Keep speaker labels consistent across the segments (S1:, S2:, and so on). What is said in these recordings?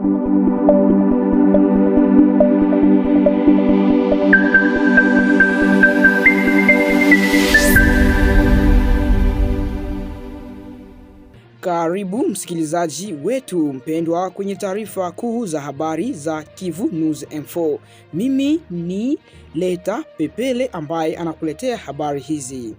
S1: Karibu msikilizaji wetu mpendwa kwenye taarifa kuu za habari za Kivu News Info. Mimi ni Leta Pepele ambaye anakuletea habari hizi.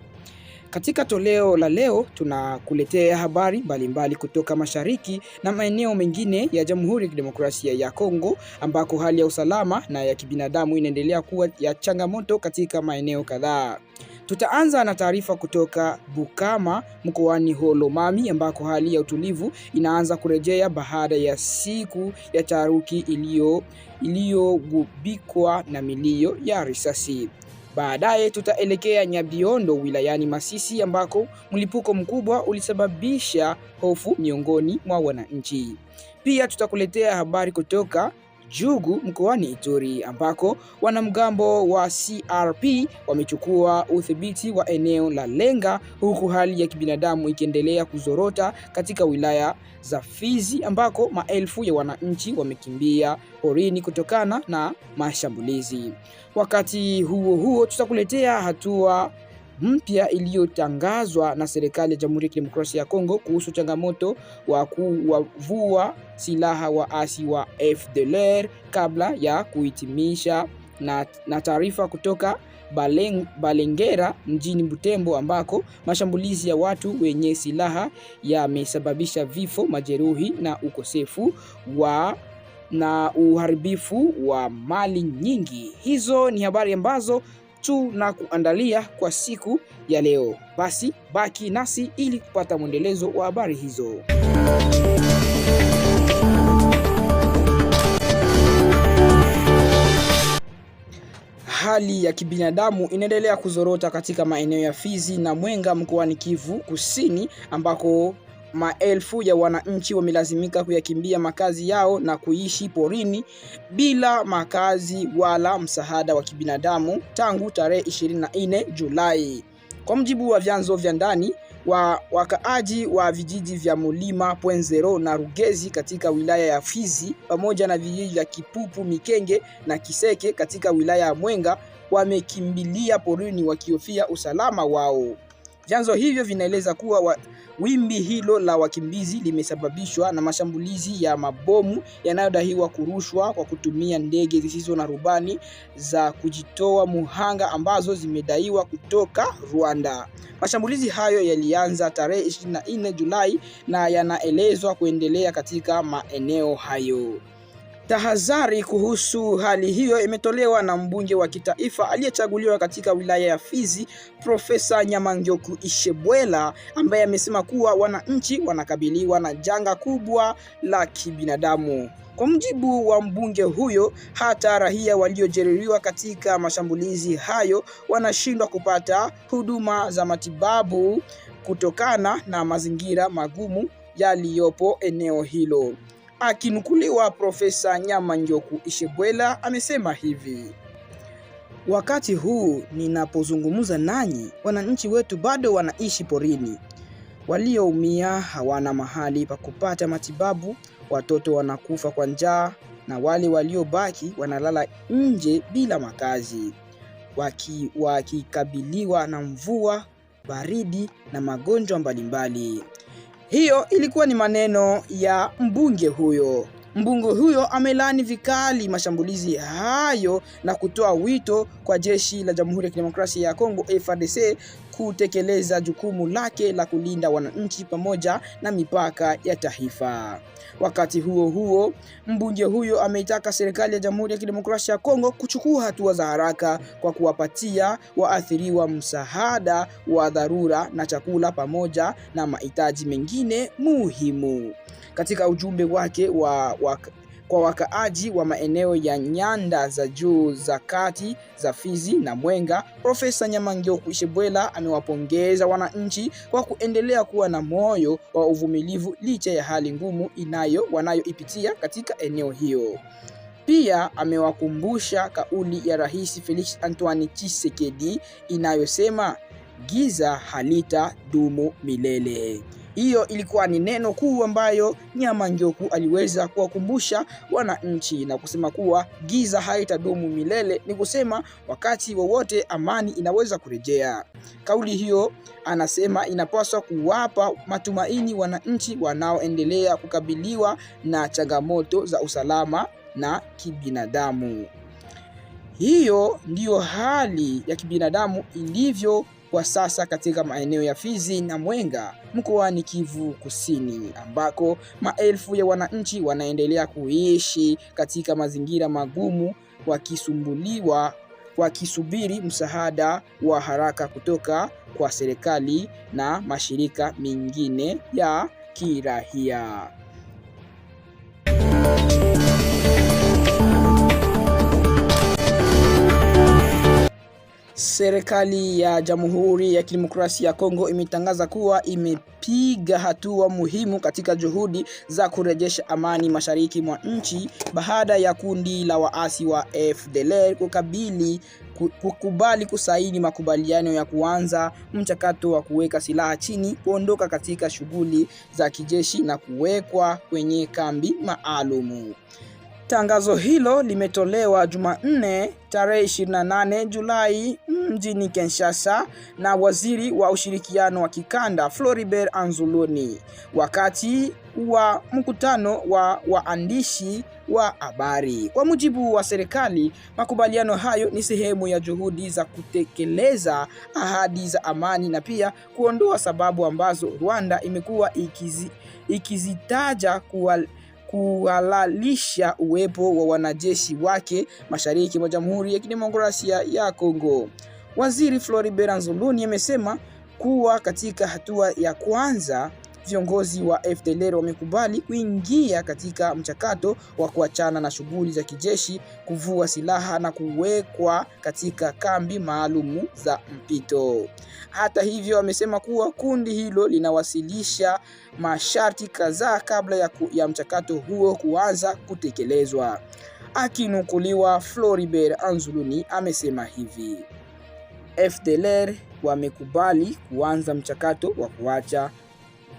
S1: Katika toleo la leo tunakuletea habari mbalimbali kutoka mashariki na maeneo mengine ya Jamhuri ya Kidemokrasia ya Kongo, ambako hali ya usalama na ya kibinadamu inaendelea kuwa ya changamoto katika maeneo kadhaa. Tutaanza na taarifa kutoka Bukama mkoani Holomami, ambako hali ya utulivu inaanza kurejea baada ya siku ya taharuki iliyogubikwa na milio ya risasi. Baadaye tutaelekea Nyabiondo wilayani Masisi, ambako mlipuko mkubwa ulisababisha hofu miongoni mwa wananchi. Pia tutakuletea habari kutoka Jugu mkoani Ituri, ambako wanamgambo wa CRP wamechukua udhibiti wa eneo la Lenga, huku hali ya kibinadamu ikiendelea kuzorota katika wilaya za Fizi, ambako maelfu ya wananchi wamekimbia porini kutokana na mashambulizi. Wakati huo tutakuletea hatua mpya iliyotangazwa na serikali ya Jamhuri ya Kidemokrasia ya Kongo kuhusu changamoto wa kuwavua silaha waasi wa FDLR kabla ya kuhitimisha na taarifa kutoka Balengera mjini Butembo, ambako mashambulizi ya watu wenye silaha yamesababisha vifo, majeruhi na ukosefu na uharibifu wa mali nyingi. Hizo ni habari ambazo tunakuandalia kwa siku ya leo. Basi baki nasi ili kupata mwendelezo wa habari hizo. Hali ya kibinadamu inaendelea kuzorota katika maeneo ya Fizi na Mwenga mkoani Kivu Kusini, ambako maelfu ya wananchi wamelazimika kuyakimbia makazi yao na kuishi porini bila makazi wala msaada wa kibinadamu tangu tarehe 24 Julai. Kwa mujibu wa vyanzo vya ndani, wakaaji wa vijiji vya Mulima, Pwenzero na Rugezi katika wilaya ya Fizi pamoja na vijiji vya Kipupu, Mikenge na Kiseke katika wilaya ya Mwenga wamekimbilia porini wakihofia usalama wao. Vyanzo hivyo vinaeleza kuwa wimbi hilo la wakimbizi limesababishwa na mashambulizi ya mabomu yanayodaiwa kurushwa kwa kutumia ndege zisizo na rubani za kujitoa muhanga ambazo zimedaiwa kutoka Rwanda. Mashambulizi hayo yalianza tarehe 24 Julai na yanaelezwa kuendelea katika maeneo hayo. Tahadhari kuhusu hali hiyo imetolewa na mbunge wa kitaifa aliyechaguliwa katika wilaya ya Fizi, Profesa Nyamangyoku Ishebwela, ambaye amesema kuwa wananchi wanakabiliwa na janga kubwa la kibinadamu. Kwa mujibu wa mbunge huyo, hata raia waliojeruhiwa katika mashambulizi hayo wanashindwa kupata huduma za matibabu kutokana na mazingira magumu yaliyopo eneo hilo. Akinukuliwa, Profesa Nyamangyoku Ishebwela amesema hivi: wakati huu ninapozungumza nanyi, wananchi wetu bado wanaishi porini. Walioumia hawana mahali pa kupata matibabu, watoto wanakufa kwa njaa, na wale waliobaki wanalala nje bila makazi, wakikabiliwa na mvua, baridi na magonjwa mbalimbali. Hiyo ilikuwa ni maneno ya mbunge huyo. Mbunge huyo amelani vikali mashambulizi hayo na kutoa wito kwa jeshi la Jamhuri ya Kidemokrasia ya Kongo FARDC kutekeleza jukumu lake la kulinda wananchi pamoja na mipaka ya taifa. Wakati huo, mbunge huyo ameitaka serikali ya Jamhuri ya Kidemokrasia ya Kongo kuchukua hatua za haraka kwa kuwapatia waathiriwa msaada wa dharura na chakula pamoja na mahitaji mengine muhimu. Katika ujumbe wake kwa wakaaji wa maeneo ya nyanda za juu za kati za Fizi na Mwenga, Profesa Nyamangyoku Ishebwela amewapongeza wananchi kwa kuendelea kuwa na moyo wa uvumilivu licha ya hali ngumu wanayoipitia katika eneo hiyo. Pia amewakumbusha kauli ya Rais Felix Antoine Tshisekedi inayosema giza halita dumu milele. Hiyo ilikuwa ni neno kuu ambayo Nyamangyoku aliweza kuwakumbusha wananchi na kusema kuwa giza haitadumu milele, ni kusema wakati wowote amani inaweza kurejea. Kauli hiyo anasema inapaswa kuwapa matumaini wananchi wanaoendelea kukabiliwa na changamoto za usalama na kibinadamu. Hiyo ndiyo hali ya kibinadamu ilivyo kwa sasa katika maeneo ya Fizi na Mwenga mkoani Kivu Kusini, ambako maelfu ya wananchi wanaendelea kuishi katika mazingira magumu wakisubiri msaada wa haraka kutoka kwa serikali na mashirika mengine ya kiraia. Serikali ya Jamhuri ya Kidemokrasia ya Kongo imetangaza kuwa imepiga hatua muhimu katika juhudi za kurejesha amani mashariki mwa nchi baada ya kundi la waasi wa FDLR kukubali kusaini makubaliano ya kuanza mchakato wa kuweka silaha chini, kuondoka katika shughuli za kijeshi na kuwekwa kwenye kambi maalumu. Tangazo hilo limetolewa Jumanne tarehe 28 Julai mjini Kinshasa na waziri wa ushirikiano wa kikanda Floribert Anzuluni wakati wa mkutano wa waandishi wa habari. Kwa mujibu wa serikali, makubaliano hayo ni sehemu ya juhudi za kutekeleza ahadi za amani na pia kuondoa sababu ambazo Rwanda imekuwa ikizitaja kuhalalisha uwepo wa wanajeshi wake mashariki mwa Jamhuri ya Kidemokrasia ya Kongo. Waziri Floribert Anzuluni amesema kuwa katika hatua ya kwanza viongozi wa FDLR wamekubali kuingia katika mchakato wa kuachana na shughuli za kijeshi, kuvua silaha na kuwekwa katika kambi maalumu za mpito. Hata hivyo, amesema kuwa kundi hilo linawasilisha masharti kadhaa kabla ya mchakato huo kuanza kutekelezwa. Akinukuliwa, Floribert Anzuluni amesema hivi: FDLR wamekubali kuanza mchakato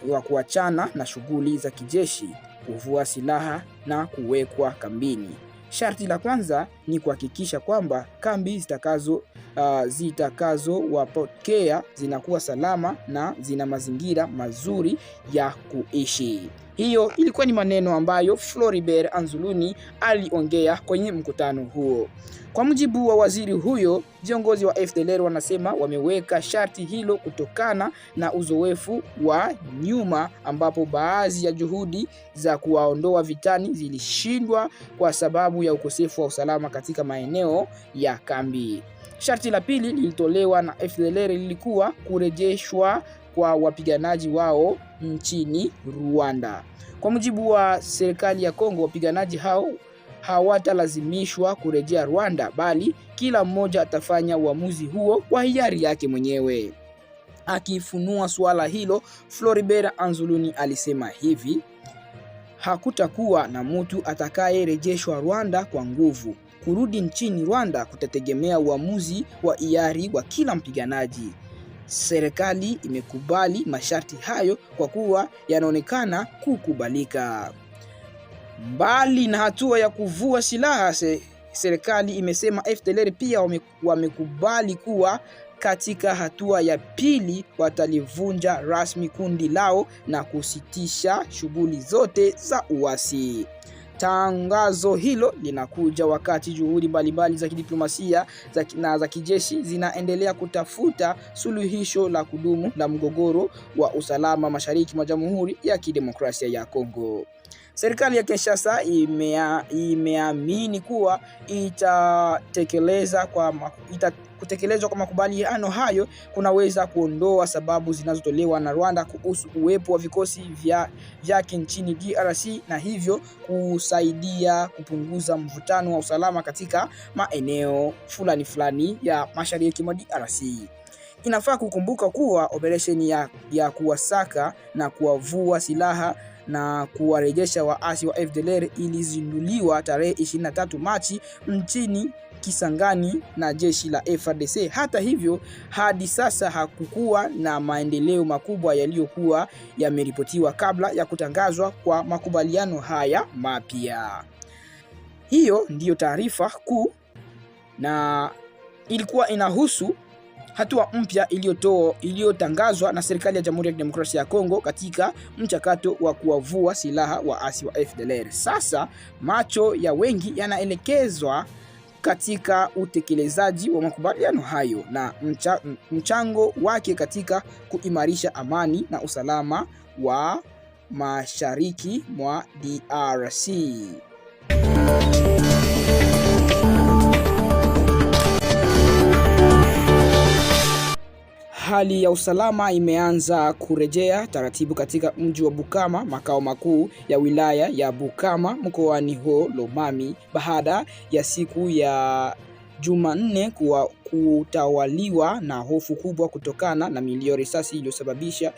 S1: wa kuachana na shughuli za kijeshi, kuvua silaha na kuwekwa kambini. Sharti la kwanza ni kuhakikisha kwamba kambi zitakazowapokea zinakuwa salama na zina mazingira mazuri ya kuishi. Hiyo ilikuwa ni maneno ambayo Floribert Anzuluni aliongea kwenye mkutano huo. Kwa mujibu wa waziri huyo, viongozi wa FDLR wanasema wameweka sharti hilo kutokana na uzoefu wa nyuma ambapo baadhi ya juhudi za kuwaondoa vitani zilishindwa kwa sababu ya ukosefu wa usalama katika maeneo ya kambi. Sharti la pili lilitolewa na FDLR lilikuwa kurejeshwa kwa wapiganaji wao nchini Rwanda. Kwa mujibu wa serikali ya Kongo, wapiganaji hao hawatalazimishwa kurejea Rwanda, bali kila mmoja atafanya uamuzi huo kwa hiari yake mwenyewe. Akifunua suala hilo, Floribert Anzuluni alisema hivi: hakutakuwa na mtu atakayerejeshwa Rwanda kwa nguvu. Kurudi nchini Rwanda kutategemea uamuzi wa hiari wa kila mpiganaji. Serikali imekubali masharti hayo kwa kuwa yanaonekana kukubalika. Mbali na hatua ya kuvua silaha, serikali imesema FDLR pia wamekubali kuwa katika hatua ya pili watalivunja rasmi kundi lao na kusitisha shughuli zote za uasi. Tangazo hilo linakuja wakati juhudi mbalimbali za kidiplomasia na za kijeshi zinaendelea kutafuta suluhisho la kudumu la mgogoro wa usalama mashariki mwa Jamhuri ya Kidemokrasia ya Kongo. Serikali ya Kinshasa imeamini kuwa kutekelezwa kwa makubaliano hayo kunaweza kuondoa sababu zinazotolewa na Rwanda kuhusu uwepo wa vikosi vyake nchini DRC na hivyo kusaidia kupunguza mvutano wa usalama katika maeneo fulani ya mashariki mwa DRC. Inafaa kukumbuka kuwa operesheni ya kuwasaka na kuwavua silaha na kuwarejesha waasi wa FDLR ilizinduliwa tarehe 23 Machi mjini Kisangani na jeshi la FARDC. Hata hivyo, hadi sasa hakukuwa na maendeleo makubwa yaliyokuwa yameripotiwa kabla ya kutangazwa kwa makubaliano haya mapya. Hiyo ndiyo taarifa kuu na ilikuwa inahusu hatua mpya iliyotangazwa na serikali ya Jamhuri ya Kidemokrasia ya Kongo katika mchakato wa kuwavua silaha waasi wa FDLR. Sasa macho ya wengi yanaelekezwa katika utekelezaji wa makubaliano hayo na mchango wake katika kuimarisha amani na usalama wa mashariki mwa DRC. Hali ya usalama imeanza kurejea taratibu katika mji wa Bukama, makao makuu ya wilaya ya Bukama mkoani Lomami, baada ya siku ya Jumanne kutawaliwa na hofu kubwa kutokana na milio ya risasi iliyosababisha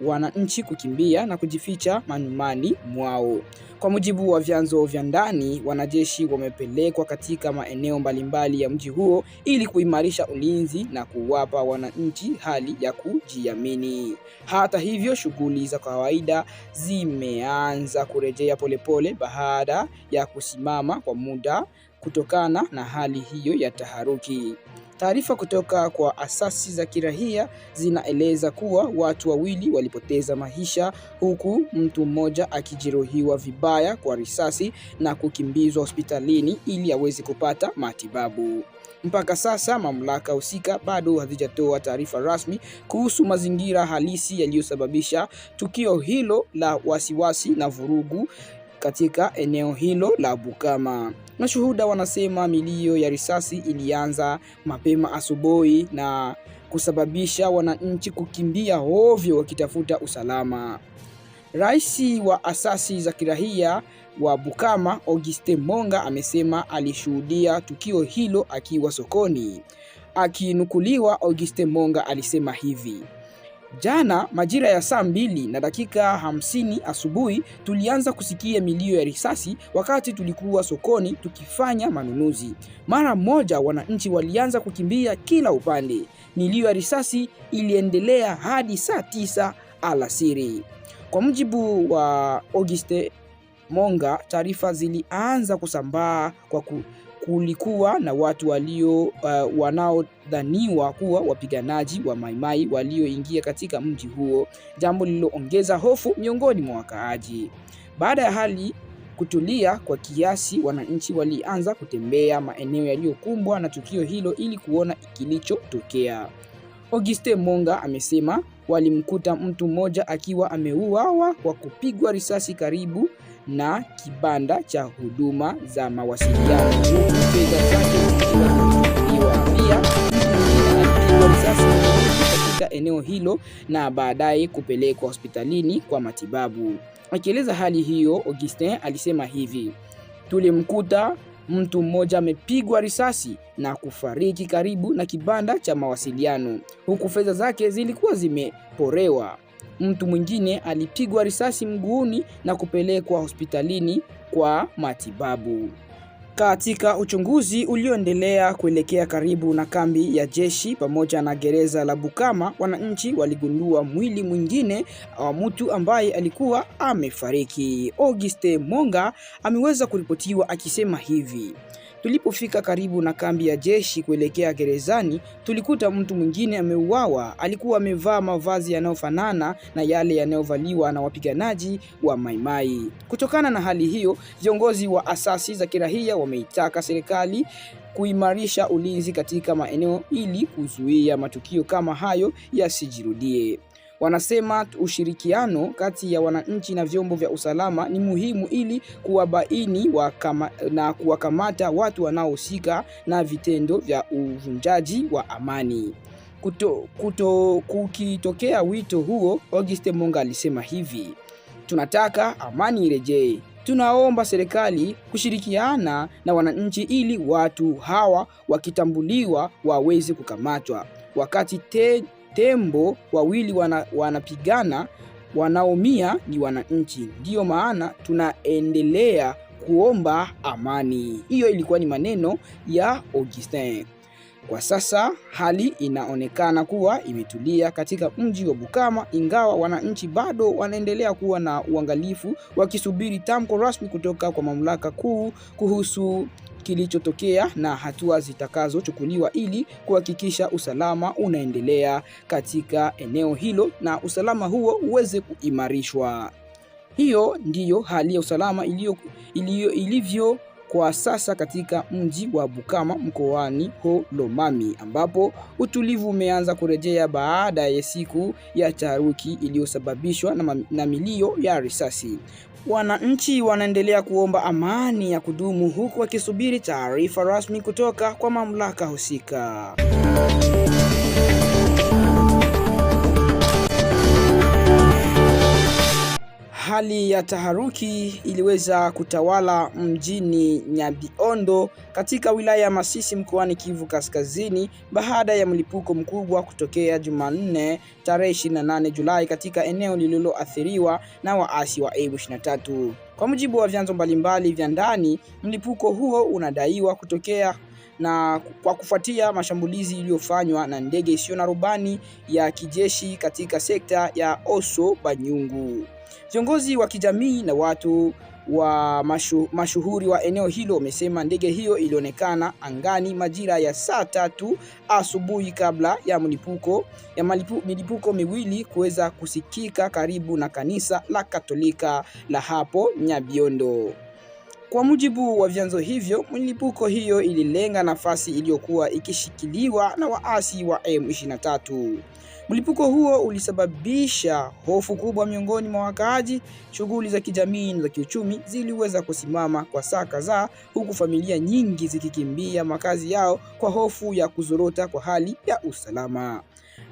S1: wananchi kukimbia na kujificha manyumbani mwao. Kwa mujibu wa vyanzo vya ndani, wanajeshi wamepelekwa katika maeneo mbalimbali ya mji huo ili kuimarisha ulinzi na kuwapa wananchi hali ya kujiamini. Hata hivyo, shughuli za kawaida zimeanza kurejea polepole baada ya kusimama kwa muda kutokana na hali hiyo ya taharuki. Taarifa kutoka kwa asasi za kiraia zinaeleza kuwa watu wawili walipoteza maisha huku mtu mmoja akijeruhiwa vibaya kwa risasi na kukimbizwa hospitalini ili aweze kupata matibabu. Mpaka sasa mamlaka husika bado hazijatoa taarifa rasmi kuhusu mazingira halisi yaliyosababisha tukio hilo la wasiwasi na vurugu katika eneo hilo la Bukama. Mashuhuda wanasema milio ya risasi ilianza mapema asubuhi na kusababisha wananchi kukimbia ovyo wakitafuta usalama. Rais wa asasi za kiraia wa Bukama, Auguste Monga, amesema alishuhudia tukio hilo akiwa sokoni. Akinukuliwa, Auguste Monga alisema hivi: "Jana majira ya saa 2:50 asubuhi tulianza kusikia milio ya risasi wakati tulikuwa sokoni tukifanya manunuzi. Mara moja wananchi walianza kukimbia kila upande. Milio ya risasi iliendelea hadi saa 9 alasiri." Kwa mujibu wa Auguste Monga, taarifa zilianza kusambaa kwa kulikuwa na watu wanaodhaniwa kuwa wapiganaji wa Maimai walioingia katika mji huo, jambo lililoongeza hofu miongoni mwa wakaaji. Baada ya hali kutulia kwa kiasi, wananchi walianza kutembea maeneo yaliyokumbwa na tukio hilo ili kuona kilichotokea. Auguste Monga amesema walimkuta mtu mmoja akiwa ameuawa kwa kupigwa risasi karibu na kibanda cha huduma za mawasiliano. Fedha zake zikiwa pia alipigwa risasi katika eneo hilo na baadaye kupelekwa hospitalini kwa matibabu. Akieleza hali hiyo, Augustin alisema hivi: "Tulimkuta mtu mmoja amepigwa risasi na kufariki karibu na kibanda cha mawasiliano, huku fedha zake zilikuwa zimeporewa. Mtu mwingine alipigwa risasi mguuni na kupelekwa hospitalini kwa matibabu." Katika uchunguzi ulioendelea kuelekea karibu na kambi ya jeshi pamoja na gereza la Bukama, wananchi waligundua mwili mwingine wa mtu ambaye alikuwa amefariki. Auguste Monga ameweza kuripotiwa akisema hivi: "Tulipofika karibu na kambi ya jeshi kuelekea gerezani, tulikuta mtu mwingine ameuawa. Alikuwa amevaa mavazi yanayofanana na yale yanayovaliwa na wapiganaji wa Maimai." Kutokana na hali hiyo, viongozi wa asasi za kiraia wameitaka serikali kuimarisha ulinzi katika maeneo ili kuzuia matukio kama hayo yasijirudie. Wanasema ushirikiano kati ya wananchi na vyombo vya usalama ni muhimu ili kuwabaini na kuwakamata watu wanaohusika na vitendo vya uvunjaji wa amani. Kukitokea wito huo, Auguste Monga alisema hivi: "Tunataka amani irejee. Tunaomba serikali kushirikiana na wananchi ili watu hawa wakitambuliwa waweze kukamatwa. Wakati tembo wawili wanapigana, wanaumia ni wananchi. Ndiyo maana tunaendelea kuomba amani. Hiyo ilikuwa ni maneno ya Augustin. Kwa sasa hali inaonekana kuwa imetulia katika mji wa Bukama, ingawa wananchi bado wanaendelea kuwa na uangalifu wakisubiri tamko rasmi kutoka kwa mamlaka kuu kuhusu kilichotokea na hatua zitakazochukuliwa ili kuhakikisha usalama unaendelea katika eneo hilo na usalama huo uweze kuimarishwa. Hiyo ndiyo hali ya usalama ilivyo kwa sasa katika mji wa Bukama mkoani Lomami, ambapo utulivu umeanza kurejea baada ya siku ya taharuki iliyosababishwa na milio ya risasi. Wananchi wanaendelea kuomba amani ya kudumu huku wakisubiri taarifa rasmi kutoka kwa mamlaka husika. Hali ya taharuki iliweza kutawala mjini Nyabiondo katika wilaya ya Masisi mkoani Kivu Kaskazini baada ya mlipuko mkubwa kutokea Jumanne tarehe 28 Julai katika eneo lililoathiriwa na waasi wa M23. Kwa mujibu wa vyanzo mbalimbali vya ndani, mlipuko huo unadaiwa kutokea na kwa kufuatia mashambulizi iliyofanywa na ndege isiyo na rubani ya kijeshi katika sekta ya Oso Banyungu. Viongozi wa kijamii na watu wa mashuhuri wa eneo hilo wamesema ndege hiyo ilionekana angani majira ya saa 3 asubuhi kabla ya milipuko miwili kuweza kusikika karibu na kanisa la Katolika la hapo Nyabiondo. Kwa mujibu wa vyanzo hivyo, milipuko hiyo ililenga nafasi iliyokuwa ikishikiliwa na waasi wa M23. Mlipuko huo ulisababisha hofu kubwa miongoni mwa wakaaji. Shughuli za kijamii na za kiuchumi ziliweza kusimama kwa saa kadhaa, huku familia nyingi zikikimbia makazi yao kwa hofu ya kuzorota kwa hali ya usalama.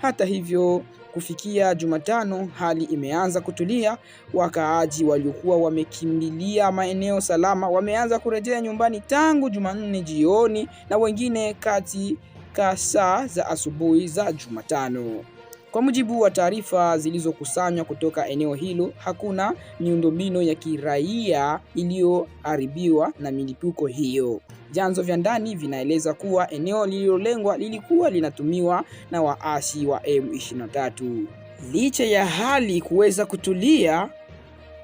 S1: Hata hivyo, kufikia Jumatano hali imeanza kutulia. Wakaaji waliokuwa wamekimbilia maeneo salama wameanza kurejea nyumbani tangu Jumanne jioni na wengine katika saa za asubuhi za Jumatano. Kwa mujibu wa taarifa zilizokusanywa kutoka eneo hilo, hakuna miundombinu ya kiraia iliyoharibiwa na milipuko hiyo. Vyanzo vya ndani vinaeleza kuwa eneo lililolengwa lilikuwa linatumiwa na waasi wa M23. Licha ya hali kuweza kutulia,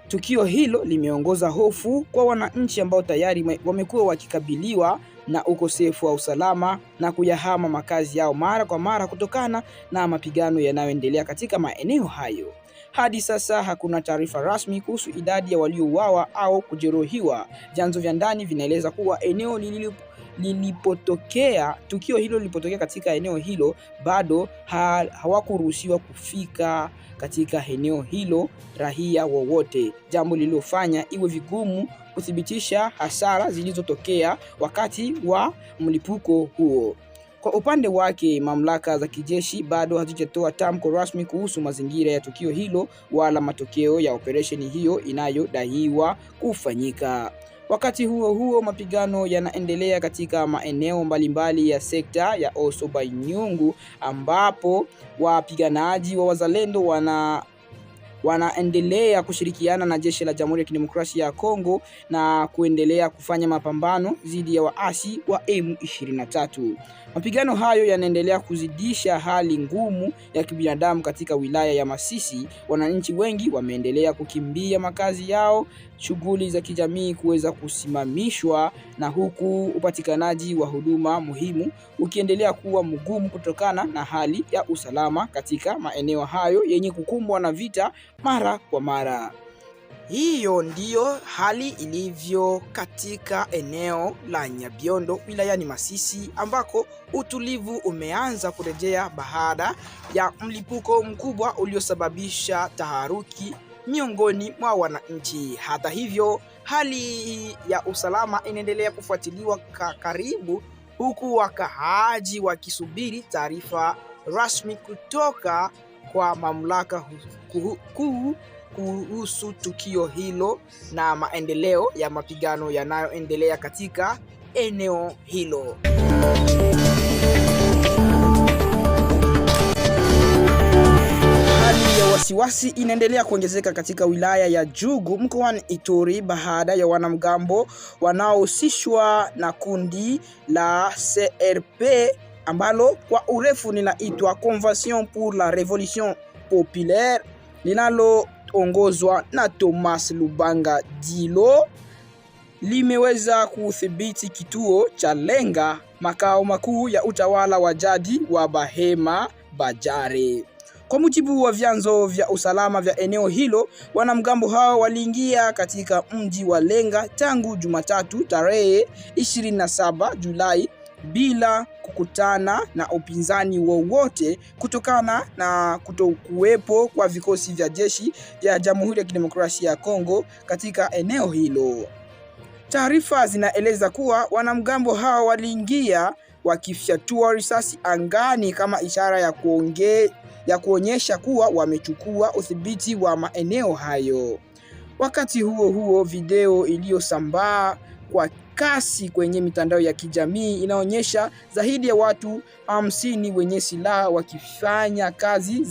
S1: tukio hilo limeongoza hofu kwa wananchi ambao tayari wamekuwa wakikabiliwa na ukosefu wa usalama na kuyahama makazi yao mara kwa mara kutokana na mapigano yanayoendelea katika maeneo hayo. Hadi sasa hakuna taarifa rasmi kuhusu idadi ya waliouawa au kujeruhiwa. Vyanzo vya ndani vinaeleza kuwa tukio hilo lilipotokea katika eneo hilo, bado hawakuruhusiwa kufika katika eneo hilo raia wowote, jambo lililofanya iwe vigumu kuthibitisha hasara zilizotokea wakati wa mlipuko huo. Kwa upande wake, mamlaka za kijeshi bado hazijatoa tamko rasmi kuhusu mazingira ya tukio hilo wala matokeo ya operesheni hiyo inayodaiwa kufanyika. Wakati huo huo, mapigano yanaendelea katika maeneo mbalimbali ya sekta ya Oso Banyungu, ambapo wapiganaji wa wazalendo wanaendelea kushirikiana na jeshi la Jamhuri ya Kidemokrasia ya Kongo na kuendelea kufanya mapambano dhidi ya waasi wa M23. Mapigano hayo yanaendelea kuzidisha hali ngumu ya kibinadamu katika wilaya ya Masisi. Wananchi wengi wameendelea kukimbia makazi yao, shughuli za kijamii kuweza kusimamishwa, na huku upatikanaji wa huduma muhimu ukiendelea kuwa mgumu kutokana na hali ya usalama katika maeneo hayo yenye kukumbwa na vita mara kwa mara. Hiyo ndiyo hali ilivyo katika eneo la Nyabiondo wilayani Masisi, ambako utulivu umeanza kurejea baada ya mlipuko mkubwa uliosababisha taharuki miongoni mwa wananchi. Hata hivyo, hali ya usalama inaendelea kufuatiliwa karibu, huku wakaaji wakisubiri taarifa rasmi kutoka kwa mamlaka kuu kuhusu tukio hilo na maendeleo ya mapigano yanayoendelea katika eneo hilo. Hali ya wasiwasi inaendelea kuongezeka katika wilaya ya Jugu mkoani Ituri baada ya wanamgambo wanaohusishwa na kundi la CRP ambalo kwa urefu linaitwa Convention pour la Révolution Populaire linaloongozwa na Thomas Lubanga Dilo limeweza kudhibiti kituo cha Lenga, makao makuu ya utawala wa jadi wa Bahema Bajare. Kwa mujibu wa vyanzo vya usalama vya eneo hilo, wanamgambo hao waliingia katika mji wa Lenga tangu Jumatatu tarehe 27 Julai bila kukutana na upinzani wowote kutokana na kutokuwepo kwa vikosi vya jeshi vya Jamhuri ya Kidemokrasia ya Kongo katika eneo hilo. Taarifa zinaeleza kuwa wanamgambo hao waliingia wakifyatua risasi angani kama ishara ya kuonyesha kuwa wamechukua udhibiti wa maeneo hayo. Wakati huo huo, video iliyosambaa kwa kasi kwenye mitandao ya kijamii inaonyesha zaidi ya watu 50 wenye silaha wakifanya kazi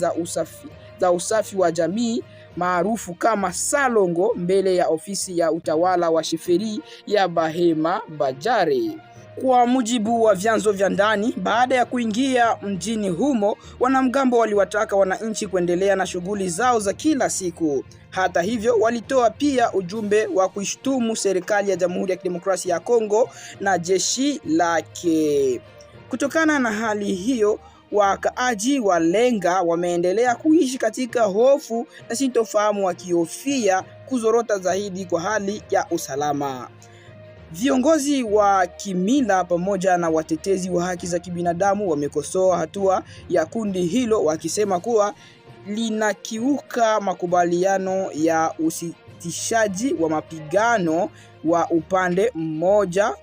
S1: za usafi wa jamii maarufu kama Salongo mbele ya ofisi ya utawala wa sheferi ya Bahema Bajare. Kwa mujibu wa vyanzo vya ndani, baada ya kuingia mjini humo, wanamgambo waliwataka wananchi kuendelea na shughuli zao za kila siku. Hata hivyo, walitoa pia ujumbe wa kuishtumu serikali ya Jamhuri ya Kidemokrasia ya Kongo na jeshi lake. Kutokana na hali hiyo, wakaaji wa Lenga wameendelea kuishi katika hofu na sintofahamu, wakihofia kuzorota zaidi kwa hali ya usalama. Viongozi wa kimila pamoja na watetezi wa haki za kibinadamu wamekosoa hatua ya kundi hilo, wakisema kuwa linakiuka makubaliano ya usitishaji wa mapigano wa upande mmoja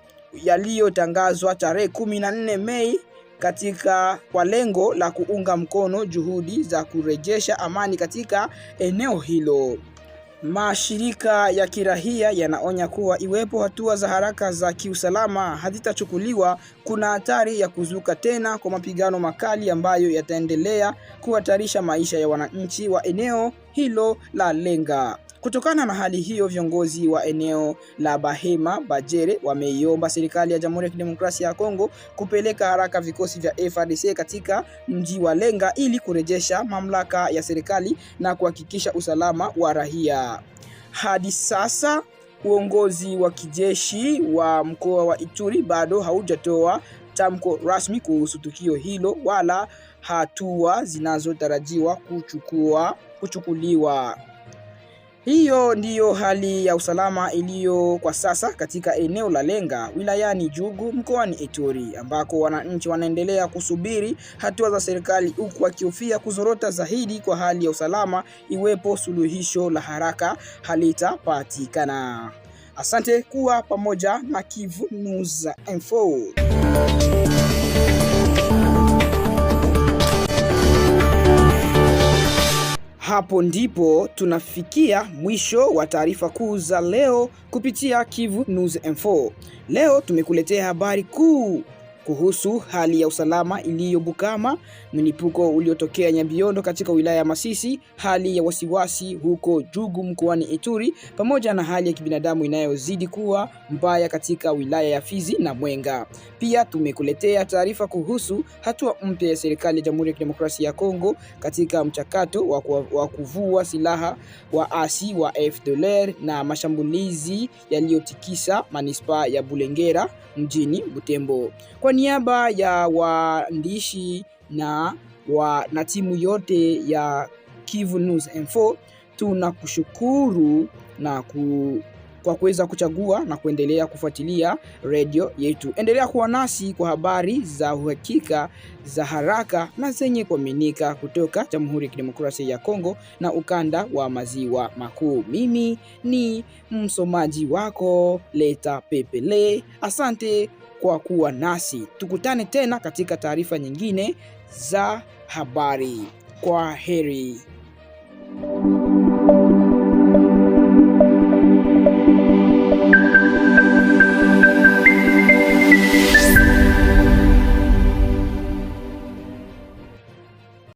S1: yaliyotangazwa tarehe 14 Mei kwa lengo la kuunga mkono juhudi za kurejesha amani katika eneo hilo. Mashirika ya kiraia yanaonya kuwa iwepo hatua za haraka za kiusalama hazitachukuliwa, kuna hatari ya kuzuka tena kwa mapigano makali ambayo yataendelea kuhatarisha maisha ya wananchi wa eneo hilo la Lenga. Kutokana na hali hiyo, viongozi wa eneo la Bahema Bajere wameiomba serikali ya Jamhuri ya Kidemokrasia ya Kongo kupeleka haraka vikosi vya FARDC katika mji wa Lenga ili kurejesha mamlaka ya serikali na kuhakikisha usalama wa raia. Hadi sasa, uongozi wa kijeshi wa mkoa wa Ituri bado haujatoa tamko rasmi kuhusu tukio hilo wala hatua zinazotarajiwa kuchukuliwa. Hiyo ndiyo hali ya usalama iliyo kwa sasa katika eneo la Lenga wilayani Jugu mkoani Ituri, ambako wananchi wanaendelea kusubiri hatua za serikali huku wakihofia kuzorota zaidi kwa hali ya usalama iwepo suluhisho la haraka halitapatikana. Asante kuwa pamoja na Kivu News Info. Hapo ndipo tunafikia mwisho wa taarifa kuu za leo kupitia Kivu News Info. Leo tumekuletea habari kuu kuhusu hali ya usalama iliyo Bukama, mlipuko uliotokea Nyabiondo katika wilaya ya Masisi, hali ya wasiwasi huko Jugu mkoani Ituri, pamoja na hali ya kibinadamu inayozidi kuwa mbaya katika wilaya ya Fizi na Mwenga. Pia tumekuletea taarifa kuhusu hatua mpya ya serikali ya Jamhuri ya Kidemokrasia ya Kongo katika mchakato wa kuvua silaha waasi wa FDLR na mashambulizi yaliyotikisa manispaa ya Bulengera mjini Butembo. Kwa niaba ya waandishi na timu yote ya Kivu News Info, tunakushukuru kwa kuweza kuchagua na kuendelea kufuatilia radio yetu. Endelea kuwa nasi kwa habari za uhakika, za haraka na zenye kuaminika kutoka Jamhuri ya Kidemokrasia ya Kongo na ukanda wa maziwa makuu. Mimi ni msomaji wako Leta Pepele. Asante kwa kuwa nasi. Tukutane tena katika taarifa nyingine za habari. Kwa heri.